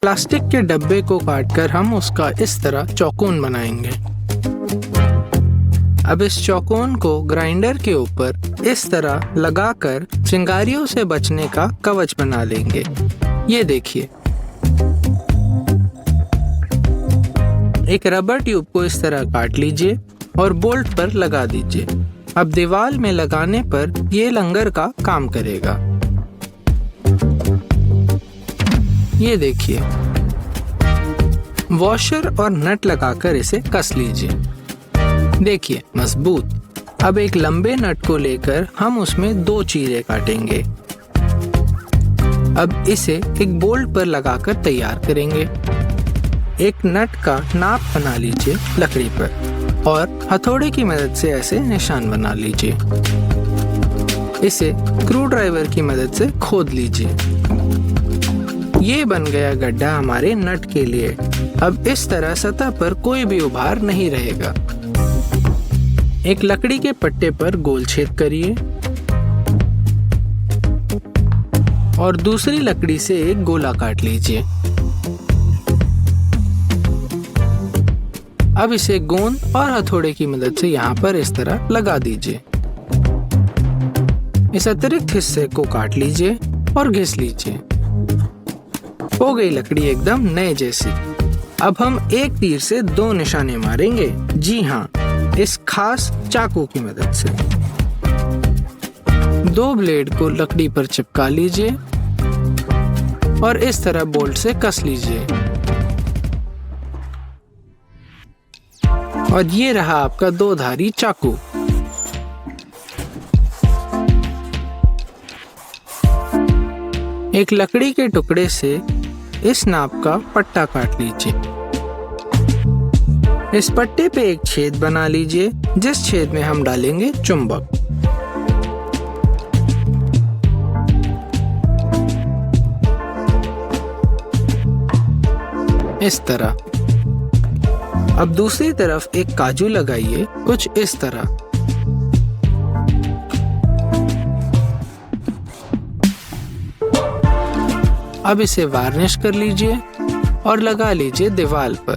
Plastic के डब्बे को काटकर हम उसका इस तरह चौकोन बनाएंगे। अब इस चौकोन को ग्राइंडर के ऊपर इस तरह लगाकर चिंगारियों से बचने का कवच बना लेंगे। ये देखिए, एक रबर ट्यूब को इस तरह काट लीजिए और बोल्ट पर लगा दीजिए। अब दीवार में लगाने पर ये लंगर का काम करेगा। ये देखिए, वॉशर और नट लगाकर इसे कस लीजिए। देखिए, मजबूत। अब एक लंबे नट को लेकर हम उसमें 2 चीरे काटेंगे। अब इसे एक बोल्ट पर लगाकर तैयार करेंगे। एक नट का नाप बना लीजिए लकड़ी पर और हथौड़े की मदद से ऐसे निशान बना लीजिए। इसे स्क्रू ड्राइवर की मदद से खोद लीजिए। ये बन गया गड्ढा हमारे नट के लिए। अब इस तरह सतह पर कोई भी उभार नहीं रहेगा। एक लकड़ी के पट्टे पर गोल छेद करिए और दूसरी लकड़ी से एक गोला काट लीजिए। अब इसे गोंद और हथौड़े की मदद से यहाँ पर इस तरह लगा दीजिए। इस अतिरिक्त हिस्से को काट लीजिए और घिस लीजिए। हो गई लकड़ी एकदम नए जैसी। अब हम एक तीर से 2 निशाने मारेंगे। जी हाँ, इस खास चाकू की मदद से 2 ब्लेड को लकड़ी पर चिपका लीजिए और इस तरह बोल्ट से कस लीजिए। और ये रहा आपका 2 धारी चाकू। एक लकड़ी के टुकड़े से इस नाप का पट्टा काट लीजिए। इस पट्टे पे एक छेद बना लीजिए, जिस छेद में हम डालेंगे चुंबक। इस तरह। अब दूसरी तरफ एक काजू लगाइए, कुछ इस तरह। अब इसे वार्निश कर लीजिए और लगा लीजिए दीवार पर।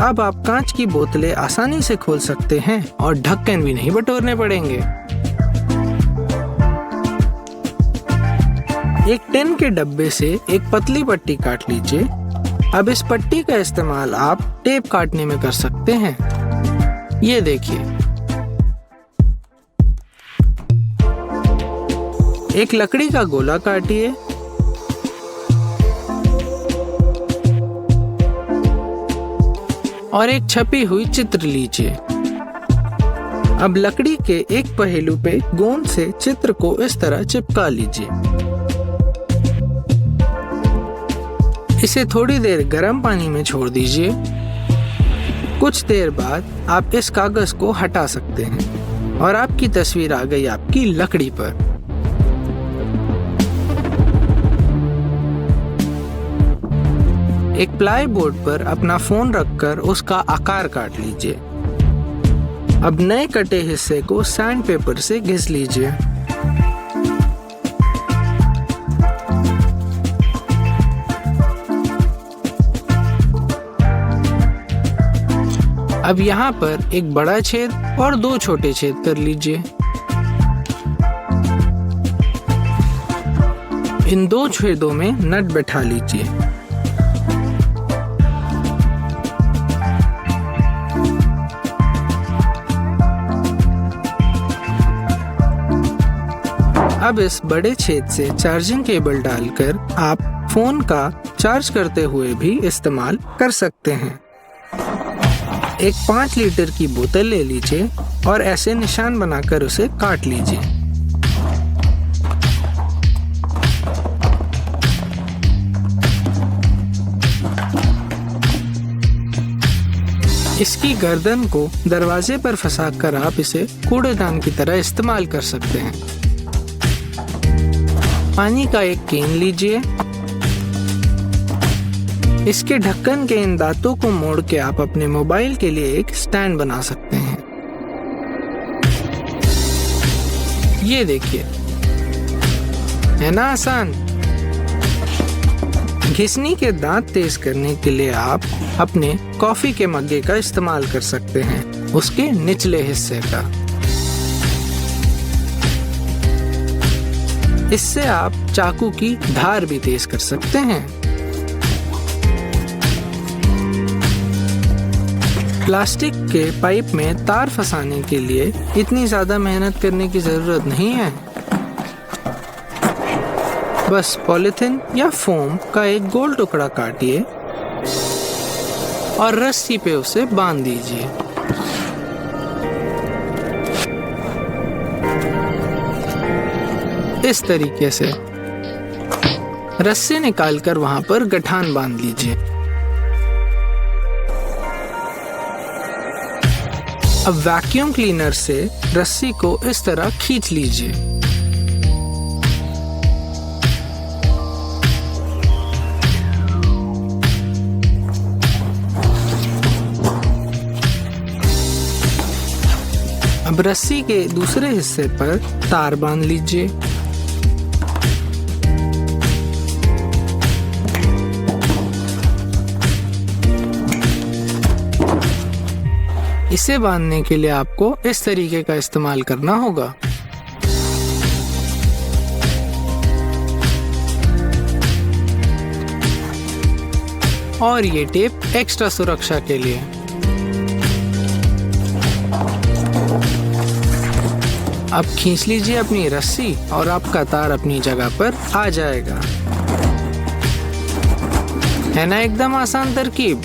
अब आप कांच की बोतलें आसानी से खोल सकते हैं और ढक्कन भी नहीं बटोरने पड़ेंगे। एक टिन के डब्बे से एक पतली पट्टी काट लीजिए। अब इस पट्टी का इस्तेमाल आप टेप काटने में कर सकते हैं। ये देखिए, एक लकड़ी का गोला काटिए और एक छपी हुई चित्र लीजिए। अब लकड़ी के एक पहलू पे गोंद से चित्र को इस तरह चिपका लीजिए। इसे थोड़ी देर गर्म पानी में छोड़ दीजिए। कुछ देर बाद आप इस कागज को हटा सकते हैं और आपकी तस्वीर आ गई आपकी लकड़ी पर। एक प्लाई बोर्ड पर अपना फोन रखकर उसका आकार काट लीजिए। अब नए कटे हिस्से को सैंड पेपर से घिस लीजिए। अब यहाँ पर एक बड़ा छेद और 2 छोटे छेद कर लीजिए। इन 2 छेदों में नट बैठा लीजिए। अब इस बड़े छेद से चार्जिंग केबल डालकर आप फोन का चार्ज करते हुए भी इस्तेमाल कर सकते हैं। एक 5 लीटर की बोतल ले लीजिए और ऐसे निशान बनाकर उसे काट लीजिए। इसकी गर्दन को दरवाजे पर फंसाकर आप इसे कूड़ेदान की तरह इस्तेमाल कर सकते हैं। पानी का एक केन लीजिए। इसके ढक्कन के इन दांतों को मोड़ के आप अपने मोबाइल के लिए एक स्टैंड बना सकते हैं। ये देखिए, है ना आसान। घिसनी के दांत तेज करने के लिए आप अपने कॉफी के मग्गे का इस्तेमाल कर सकते हैं, उसके निचले हिस्से का। इससे आप चाकू की धार भी तेज कर सकते हैं। प्लास्टिक के पाइप में तार फंसाने के लिए इतनी ज्यादा मेहनत करने की जरूरत नहीं है। बस पॉलीथिन या फोम का एक गोल टुकड़ा काटिए और रस्सी पे उसे बांध दीजिए। इस तरीके से रस्सी निकालकर वहां पर गठान बांध लीजिए। अब वैक्यूम क्लीनर से रस्सी को इस तरह खींच लीजिए। अब रस्सी के दूसरे हिस्से पर तार बांध लीजिए। इसे बांधने के लिए आपको इस तरीके का इस्तेमाल करना होगा। और ये टेप एक्स्ट्रा सुरक्षा के लिए। अब खींच लीजिए अपनी रस्सी और आपका तार अपनी जगह पर आ जाएगा। है ना एकदम आसान तरकीब।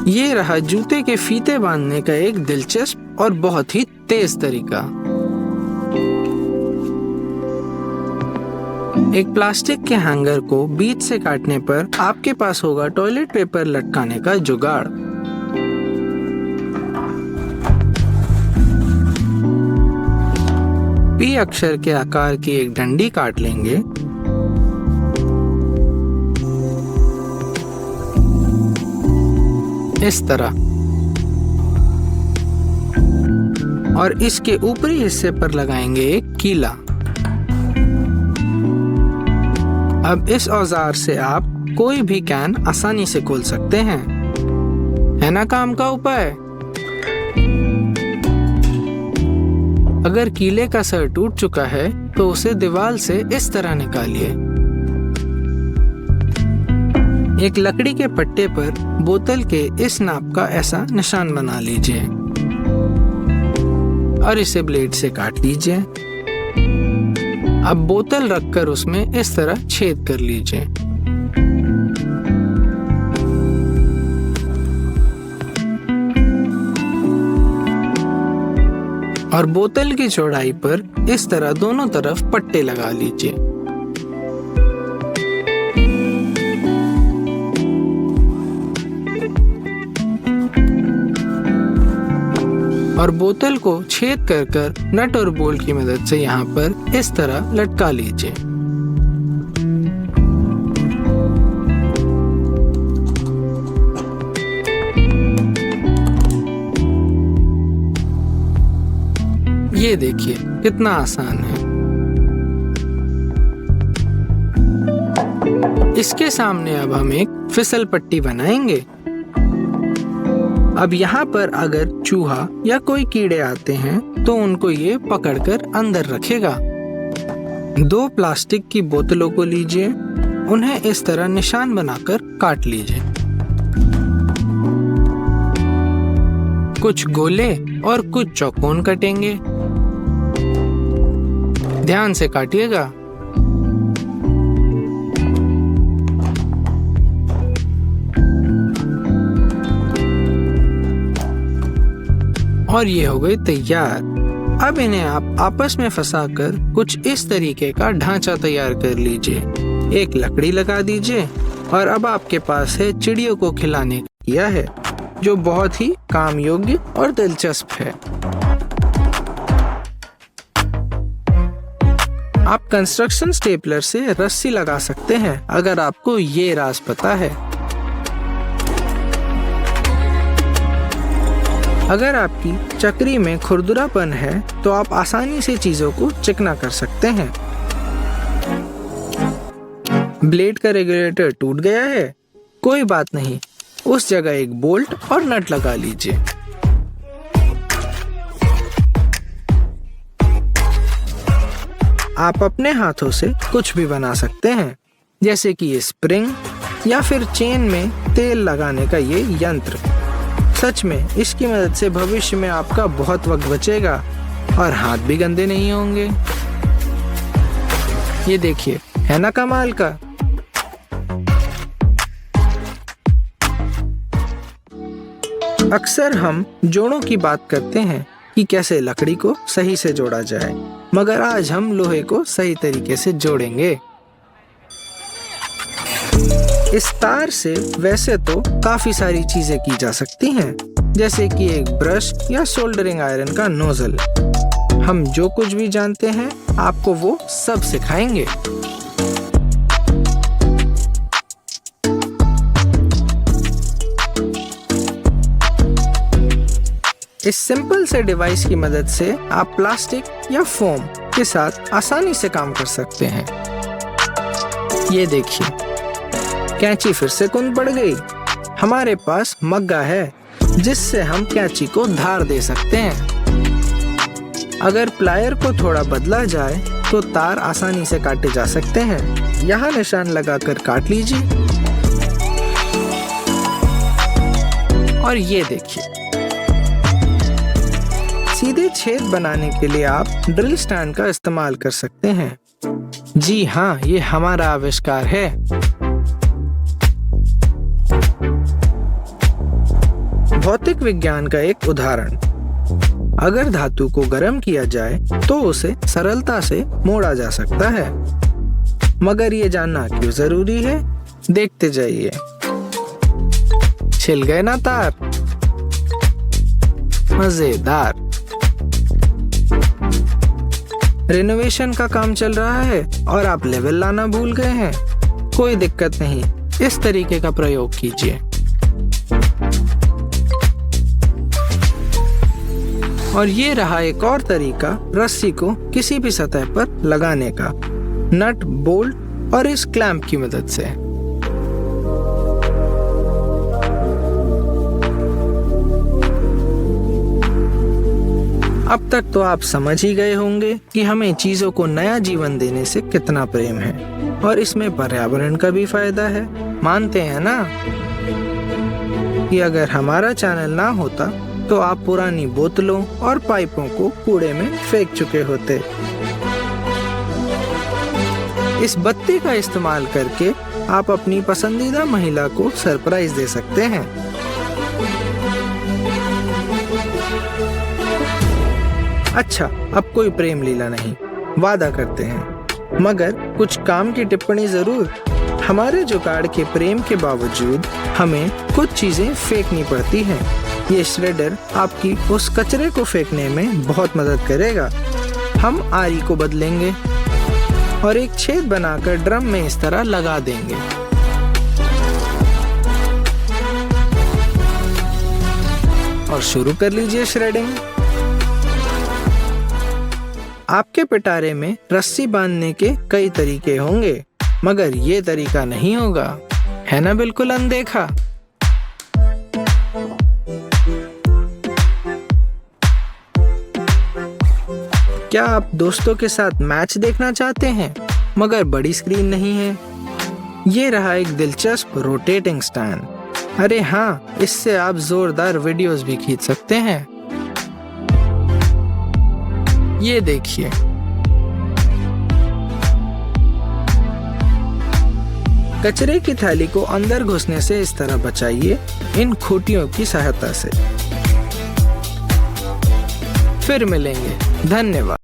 ये रहा जूते के फीते बांधने का एक दिलचस्प और बहुत ही तेज तरीका। एक प्लास्टिक के हैंगर को बीच से काटने पर आपके पास होगा टॉयलेट पेपर लटकाने का जुगाड़। पी अक्षर के आकार की एक डंडी काट लेंगे। इस तरह, और इसके ऊपरी हिस्से पर लगाएंगे एक कीला। अब इस औजार से आप कोई भी कैन आसानी से खोल सकते हैं। है ना काम का उपाय। अगर कीले का सर टूट चुका है तो उसे दीवार से इस तरह निकालिए। एक लकड़ी के पट्टे पर बोतल के इस नाप का ऐसा निशान बना लीजिए और इसे ब्लेड से काट लीजिए। अब बोतल रखकर उसमें इस तरह छेद कर लीजिए। और बोतल की चौड़ाई पर इस तरह दोनों तरफ पट्टे लगा लीजिए। और बोतल को छेद कर नट और बोल्ट की मदद से यहाँ पर इस तरह लटका लीजिए। ये देखिए कितना आसान है। इसके सामने अब हम एक फिसल पट्टी बनाएंगे। अब यहाँ पर अगर चूहा या कोई कीड़े आते हैं तो उनको ये पकड़कर अंदर रखेगा। 2 प्लास्टिक की बोतलों को लीजिए, उन्हें इस तरह निशान बनाकर काट लीजिए। कुछ गोले और कुछ चौकोन कटेंगे। ध्यान से काटिएगा। और ये हो गई तैयार। अब इन्हें आप आपस में फंसाकर कुछ इस तरीके का ढांचा तैयार कर लीजिए। एक लकड़ी लगा दीजिए और अब आपके पास है चिड़ियों को खिलाने का दिया है, जो बहुत ही काम योग्य और दिलचस्प है। आप कंस्ट्रक्शन स्टेपलर से रस्सी लगा सकते हैं अगर आपको ये राज पता है। अगर आपकी चक्री में खुरदुरापन है तो आप आसानी से चीजों को चिकना कर सकते हैं। ब्लेड का रेगुलेटर टूट गया है? कोई बात नहीं, उस जगह एक बोल्ट और नट लगा लीजिए। आप अपने हाथों से कुछ भी बना सकते हैं, जैसे कि ये स्प्रिंग या फिर चेन में तेल लगाने का ये यंत्र। सच में इसकी मदद से भविष्य में आपका बहुत वक्त बचेगा और हाथ भी गंदे नहीं होंगे। ये देखिए, है ना कमाल का। अक्सर हम जोड़ों की बात करते हैं कि कैसे लकड़ी को सही से जोड़ा जाए, मगर आज हम लोहे को सही तरीके से जोड़ेंगे। इस तार से वैसे तो काफी सारी चीजें की जा सकती हैं, जैसे कि एक ब्रश या सोल्डरिंग आयरन का नोजल। हम जो कुछ भी जानते हैं आपको वो सब सिखाएंगे। इस सिंपल से डिवाइस की मदद से आप प्लास्टिक या फोम के साथ आसानी से काम कर सकते हैं। ये देखिए, कैंची फिर से कुंद पड़ गई। हमारे पास मग्गा है जिससे हम कैंची को धार दे सकते हैं। अगर प्लायर को थोड़ा बदला जाए तो तार आसानी से काटे जा सकते हैं। यहाँ निशान लगाकर काट लीजिए। और ये देखिए, सीधे छेद बनाने के लिए आप ड्रिल स्टैंड का इस्तेमाल कर सकते हैं। जी हाँ, ये हमारा आविष्कार है। भौतिक विज्ञान का एक उदाहरण। अगर धातु को गर्म किया जाए तो उसे सरलता से मोड़ा जा सकता है। मगर ये जानना क्यों जरूरी है? देखते जाइए। छिल गए ना तार? मजेदार। रिनोवेशन का काम चल रहा है और आप लेवल लाना भूल गए हैं? कोई दिक्कत नहीं, इस तरीके का प्रयोग कीजिए। और ये रहा एक और तरीका रस्सी को किसी भी सतह पर लगाने का, नट, बोल्ट और इस क्लैंप की मदद से। अब तक तो आप समझ ही गए होंगे कि हमें चीजों को नया जीवन देने से कितना प्रेम है और इसमें पर्यावरण का भी फायदा है। मानते हैं ना कि अगर हमारा चैनल ना होता तो आप पुरानी बोतलों और पाइपों को कूड़े में फेंक चुके होते। इस बत्ती का इस्तेमाल करके आप अपनी पसंदीदा महिला को सरप्राइज दे सकते हैं। अच्छा, अब कोई प्रेम लीला नहीं, वादा करते हैं, मगर कुछ काम की टिप्पणी जरूर। हमारे जुगाड़ के प्रेम के बावजूद हमें कुछ चीजें फेंकनी पड़ती हैं। ये श्रेडर आपकी उस कचरे को फेंकने में बहुत मदद करेगा। हम आरी को बदलेंगे और एक छेद बनाकर ड्रम में इस तरह लगा देंगे। और शुरू कर लीजिए श्रेडिंग। आपके पिटारे में रस्सी बांधने के कई तरीके होंगे, मगर ये तरीका नहीं होगा, है ना? बिल्कुल अनदेखा। क्या आप दोस्तों के साथ मैच देखना चाहते हैं मगर बड़ी स्क्रीन नहीं है? ये रहा एक दिलचस्प रोटेटिंग स्टैंड। अरे हाँ, इससे आप जोरदार वीडियोस भी खींच सकते हैं। ये देखिए, कचरे की थैली को अंदर घुसने से इस तरह बचाइए इन खूंटियों की सहायता से। फिर मिलेंगे, धन्यवाद।